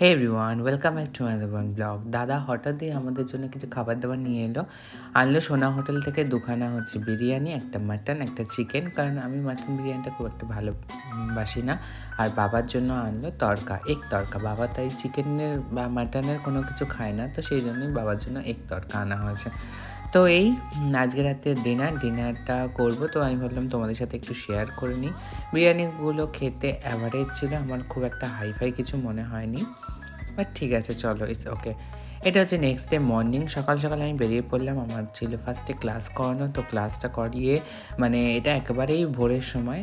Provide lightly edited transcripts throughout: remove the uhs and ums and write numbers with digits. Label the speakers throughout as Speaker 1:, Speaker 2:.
Speaker 1: Hey everyone, welcome back to my own blog. দাদা হঠাৎই আমাদের জন্য কিছু খাবার দাবার নিয়ে এলো। আনলো সোনা হোটেল থেকে দুখানা হচ্ছে বিরিয়ানি, একটা মাটন, একটা চিকেন, কারণ আমি মাটন বিরিয়ানিটা খুব একটা ভালোবাসি না। আর বাবার জন্য আনলো তড়কা, এগ তড়কা। বাবা তাই চিকেনের বা মাটনের কোনো কিছু খায় না, তো সেই জন্যই বাবার জন্য এগ তড়কা আনা হয়েছে। তো এই আজকে রাতে ডিনারটা করব, তো আমি ভাবলাম তোমাদের সাথে একটু শেয়ার করে নিই। বিরিয়ানিগুলো খেতে অ্যাভারেজ ছিল, আমার খুব একটা হাইফাই কিছু মনে হয়নি, বাট ঠিক আছে, চলো, ইটস ওকে। এটা হচ্ছে নেক্সট ডে মর্নিং, সকাল সকাল আমি বেরিয়ে পড়লাম। আমার ছিল ফার্স্টে ক্লাস করানো, তো ক্লাসটা করিয়ে, মানে এটা একেবারেই ভোরের সময়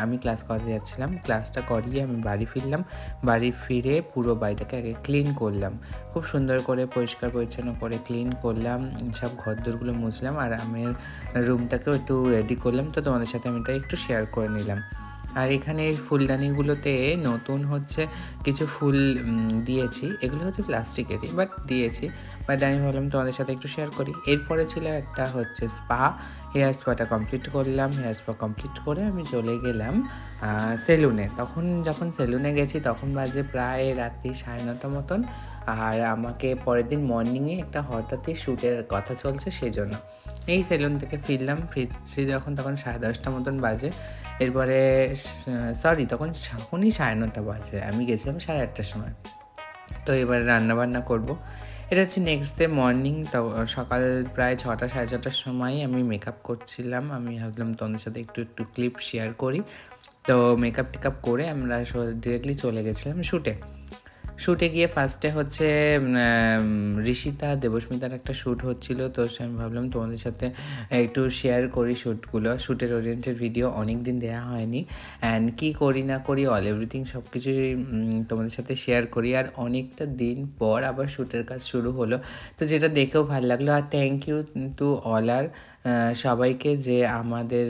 Speaker 1: আমি ক্লাস করাতে যাচ্ছিলাম। ক্লাসটা করিয়ে আমি বাড়ি ফিরলাম। বাড়ি ফিরে পুরো বাড়িটাকে আগে ক্লিন করলাম, খুব সুন্দর করে পরিষ্কার পরিচ্ছন্ন করে ক্লিন করলাম, সব ঘরদোরগুলো মুছলাম, আর আমার রুমটাকেও একটু রেডি করলাম। তো তোমাদের সাথে আমি তাই একটু শেয়ার করে নিলাম। আর এখানে এই ফুলদানিগুলোতে নতুন হচ্ছে কিছু ফুল দিয়েছি, এগুলো হচ্ছে প্লাস্টিকেরই, বাট দিয়েছি। বাট আমি ভাবলাম তোমাদের সাথে একটু শেয়ার করি। এরপরে ছিল একটা হচ্ছে স্পা, হেয়ার স্পাটা কমপ্লিট করলাম। হেয়ার স্পা কমপ্লিট করে আমি চলে গেলাম সেলুনে। যখন সেলুনে গেছি তখন বাজে প্রায় রাত্রি 9:30 মতন। আর আমাকে পরের দিন মর্নিংয়ে একটা হঠাৎই শ্যুটের কথা চলছে, সেই জন্য এই সেলুন থেকে ফিরছি যখন, তখন 10:30 মতন বাজে। এরপরে তখনই 9:30 বাজে, আমি গেছিলাম 8:30টার সময়। তো এবারে রান্নাবান্না করব। এটা হচ্ছে নেক্সট ডে মর্নিং, তো সকাল প্রায় 6টা 6:30টার সময় আমি মেকআপ করছিলাম। আমি ভাবলাম তোমাদের সাথে একটু ক্লিপ শেয়ার করি। তো মেকআপ টেকআপ করে আমরা ডিরেক্টলি চলে গেছিলাম শ্যুটে গিয়ে ফার্স্টে হচ্ছে ঋষিতা দেবস্মিতার একটা শ্যুট হচ্ছিল। তো আমি ভাবলাম তোমাদের সাথে একটু শেয়ার করি শ্যুটের ওরিয়েন্টেড ভিডিও, অনেক দিন দেওয়া হয়নি। অ্যান্ড কী করি না করি অল এভরিথিং সব কিছুই তোমাদের সাথে শেয়ার করি। আর অনেকটা দিন পর আবার শ্যুটের কাজ শুরু হলো, তো যেটা দেখেও ভালো লাগলো। আর থ্যাংক ইউ টু অল আর সবাইকে, যে আমাদের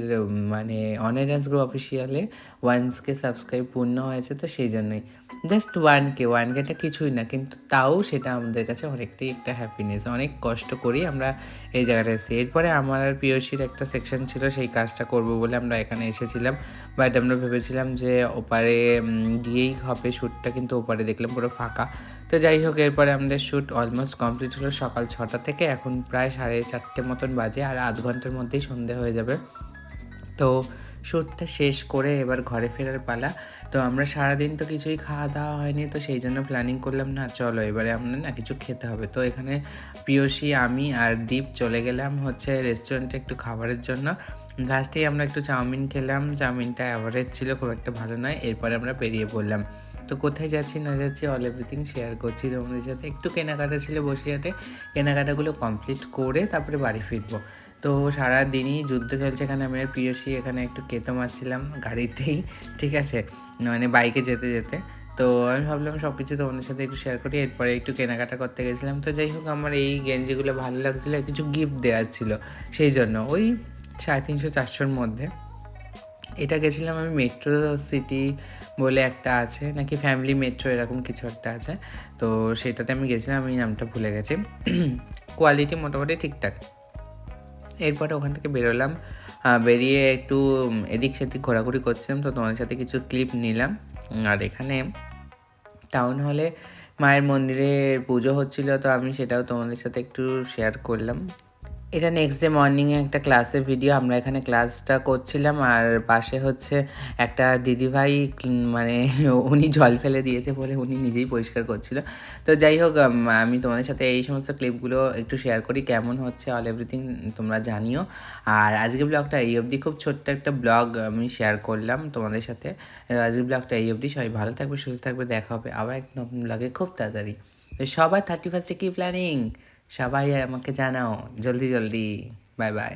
Speaker 1: মানে অনারাস গ্রো অফিসিয়ালে 1K সাবস্ক্রাইব পূর্ণ হয়েছে। তো সেই জন্যই জাস্ট 1Kটা কিছুই না, কিন্তু তাও সেটা আমাদের কাছে অনেকটাই একটা হ্যাপিনেস। অনেক কষ্ট করি আমরা এই জায়গাটা এসে। এরপরে আমার আর পিওসির একটা সেকশন ছিল, সেই কাজটা করব বলে আমরা এখানে এসেছিলাম। বাট আমরা ভেবেছিলাম যে ওপারে গিয়েই হবে শ্যুটটা, কিন্তু ওপারে দেখলাম পুরো ফাঁকা। তো যাই হোক, এরপরে আমাদের শ্যুট অলমোস্ট কমপ্লিট হলো সকাল 6টা থেকে। এখন প্রায় 4:30 মতন বাজে, আর আধ ঘন্টার মধ্যেই সন্ধে হয়ে যাবে। তো শ্যুটটা শেষ করে এবার ঘরে ফেরার পালা। তো আমরা সারাদিন তো কিছুই খাওয়া দাওয়া হয়নি, তো সেই জন্য প্ল্যানিং করলাম, না চলো এবারে আমরা না কিছু খেতে হবে। তো এখানে পিয়সী, আমি আর দীপ চলে গেলাম হচ্ছে রেস্টুরেন্টে একটু খাবারের জন্য। ফার্স্টেই আমরা একটু চাউমিন খেলাম, চাউমিনটা অ্যাভারেজ ছিল, খুব একটা ভালো নয়। এরপরে আমরা বেরিয়ে পড়লাম। তো কোথায় যাচ্ছি না যাচ্ছি অল এভরিথিং শেয়ার করছি তোমাদের সাথে। একটু কেনাকাটা ছিল বসিরহাটে, কেনাকাটাগুলো কমপ্লিট করে তারপরে বাড়ি ফিরবো। তো সারাদিনই যুদ্ধ চলছে এখানে। আমি আর পিয়সী এখানে একটু কেতো মারছিলাম গাড়িতেই, ঠিক আছে, মানে বাইকে যেতে যেতে। তো আমি ভাবলাম সব কিছু তোমাদের সাথে একটু শেয়ার করি। এরপরে একটু কেনাকাটা করতে গেছিলাম। তো যাই হোক, আমার এই গেঞ্জিগুলো ভালো লাগছিলো, কিছু গিফট দেওয়ার ছিল, সেই জন্য ওই 350-400-র মধ্যে। এটা গেছিলাম আমি মেট্রো সিটি বলে একটা আছে, নাকি ফ্যামিলি মেট্রো, এরকম কিছু একটা আছে। তো সেটাতে আমি গেছিলাম, আমি নামটা ভুলে গেছি। কোয়ালিটি মোটামুটি ঠিকঠাক। এরপরে ওখান থেকে বেরোলাম, বেরিয়ে একটু এদিক সেদিক ঘোরাঘুরি করছিলাম। তো তোমাদের সাথে কিছু ক্লিপ নিলাম। আর এখানে টাউন হলে মায়ের মন্দিরে পুজো হচ্ছিল, তো আমি সেটাও তোমাদের সাথে একটু শেয়ার করলাম। এটা নেক্সট ডে মর্নিংয়ে একটা ক্লাসের ভিডিও। আমরা এখানে ক্লাসটা করছিলাম, আর পাশে হচ্ছে একটা দিদিভাই, মানে উনি জল ফেলে দিয়েছে বলে উনি নিজেই পরিষ্কার করছিল। তো যাই হোক, আমি তোমাদের সাথে এই সমস্ত ক্লিপগুলো একটু শেয়ার করি, কেমন হচ্ছে অল এভরিথিং তোমরা জানিও। আর আজকে ব্লগটা এই অবধি, খুব ছোট্ট একটা ব্লগ আমি শেয়ার করলাম তোমাদের সাথে। আজকের ব্লগটা এই অবধি। সবাই ভালো থাকবে, সুস্থ থাকবে, দেখা হবে আবার একটা নতুন ব্লগে খুব তাড়াতাড়ি। তো সবার 31st কী প্ল্যানিং, সবাই আমাকে জানাও জলদি জলদি। Bye bye.